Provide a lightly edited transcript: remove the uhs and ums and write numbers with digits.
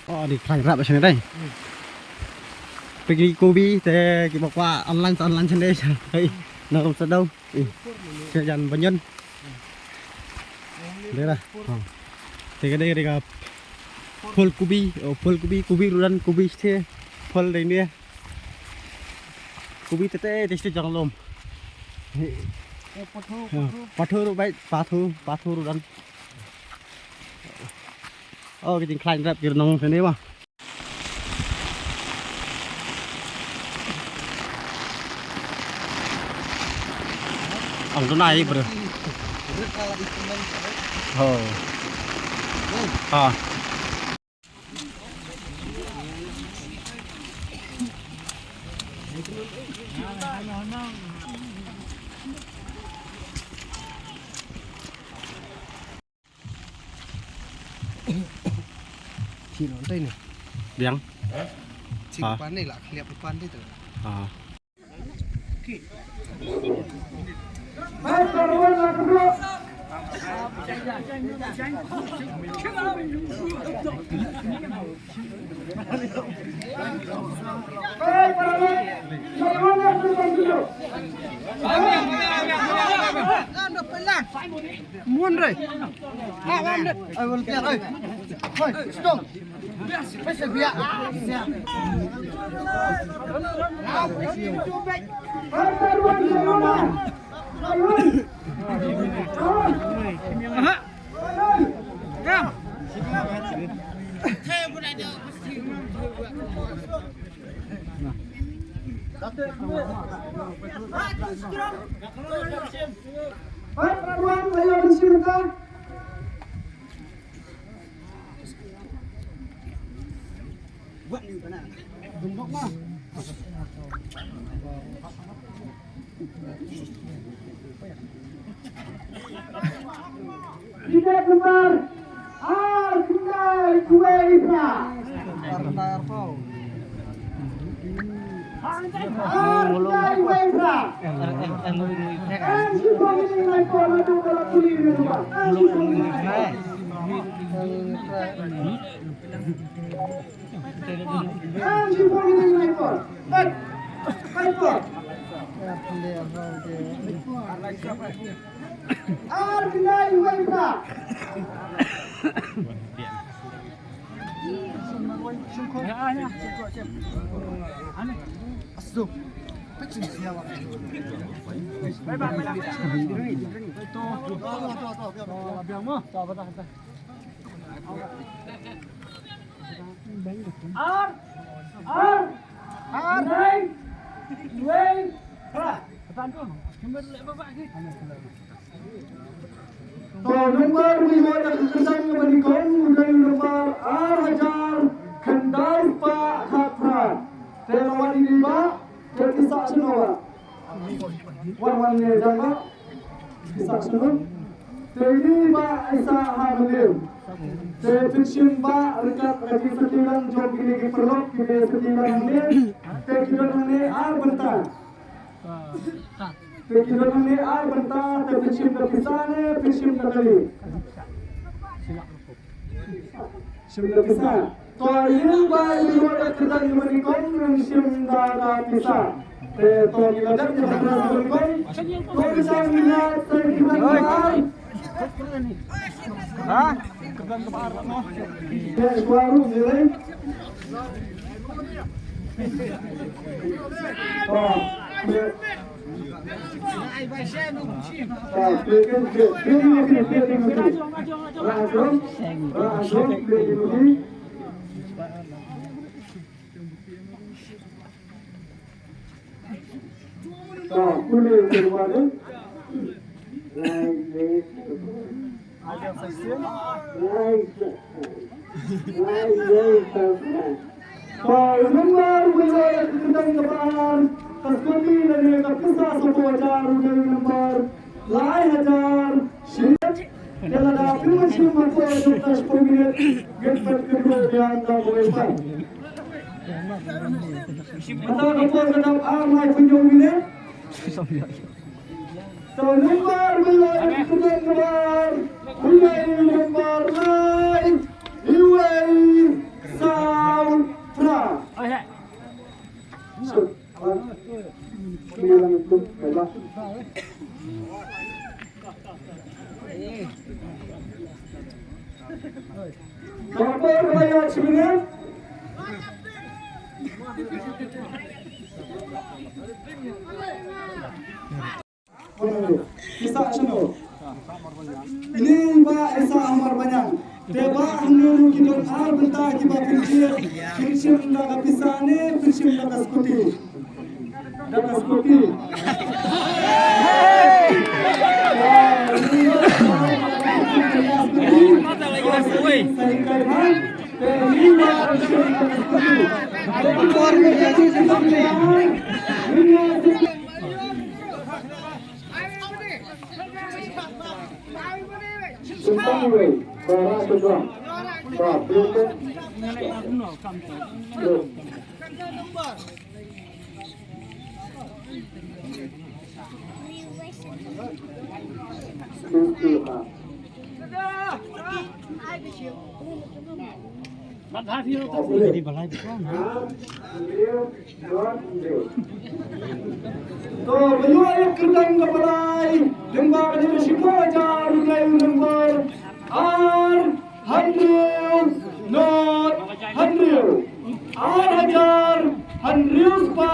Oh, di klang rap macam ni dah. Pergi Kobe, teh kita bawa online sendiri. Hei, nak rumah sedau. Jangan banyak. Dah lah. Teh kada kada full Kobe ruran Kobe teh full dah ni. Kobe teh jangan lom. Pathu baik pathu ruran. Oh, kita klang rap kita nong sendiri mah. Ang tunai bro. Oh. Ah. Cik nonton ni. Biang. Cik pandai lah, kelihatan pandai tu. Ah. Okey. Muôn rồi. Ai will get ơi. Thôi, stop. Phải sẽ bịa. Tidak lembar Al-Qadai Kuwaita. Tar pau. Al-Qadai Kuwaita. And you probably like to do the police rumah. And you probably like but Al-Qadai Kuwaita. Asuk. Pecin siapa? Nomor wilayah kesan menikon mulai nomor Al-Hajar Kendal Pak Hapran Telawan ini Pak terkisak semua Wan-wannya jangka Kisak semua Tadi Pak Isa Hamil Terfiksim Pak rekat Rakyat Setilan Jom kini keperlok Kini Setilan Hamil Terkiran Hamil Al-Bentan Terkiran Hamil Al-Bentan Terfiksim terkisahnya Fiksim terkali Simda pisah. Toying bay liwat kerja di menikon simda na pisah. To liwat kerja di menikon. To pisah lihat terkiran. Hah? Kebetulan ke Arab noh. Ya, baru nilai. Oh, Nomor wilayah Kendal Kebaran Terkumi dari Kapusah Sopojar dari nomor Lai Hajar Syed Dalam dapur macam apa Tuntas pemilik Gempat kedua yang tak boleh buat Atau apa kedap Amai penjung ini Nomor wilayah Kendal Kebaran Wilayah nomor Lai Iwai Sa Bapak rakyat sebenarnya. Kisah Seno. Ini Mbak Esa Amar Banyang. Teba hanu kidon ar benta kiba pirshim daga pisane pirshim daga skuti. Daga skuti. Jadi balai bukan. तो भैया एक कीर्तन का बधाई लिंगा का जब शिको जार गए number are 100 नॉट 100 आर हजार 100 पा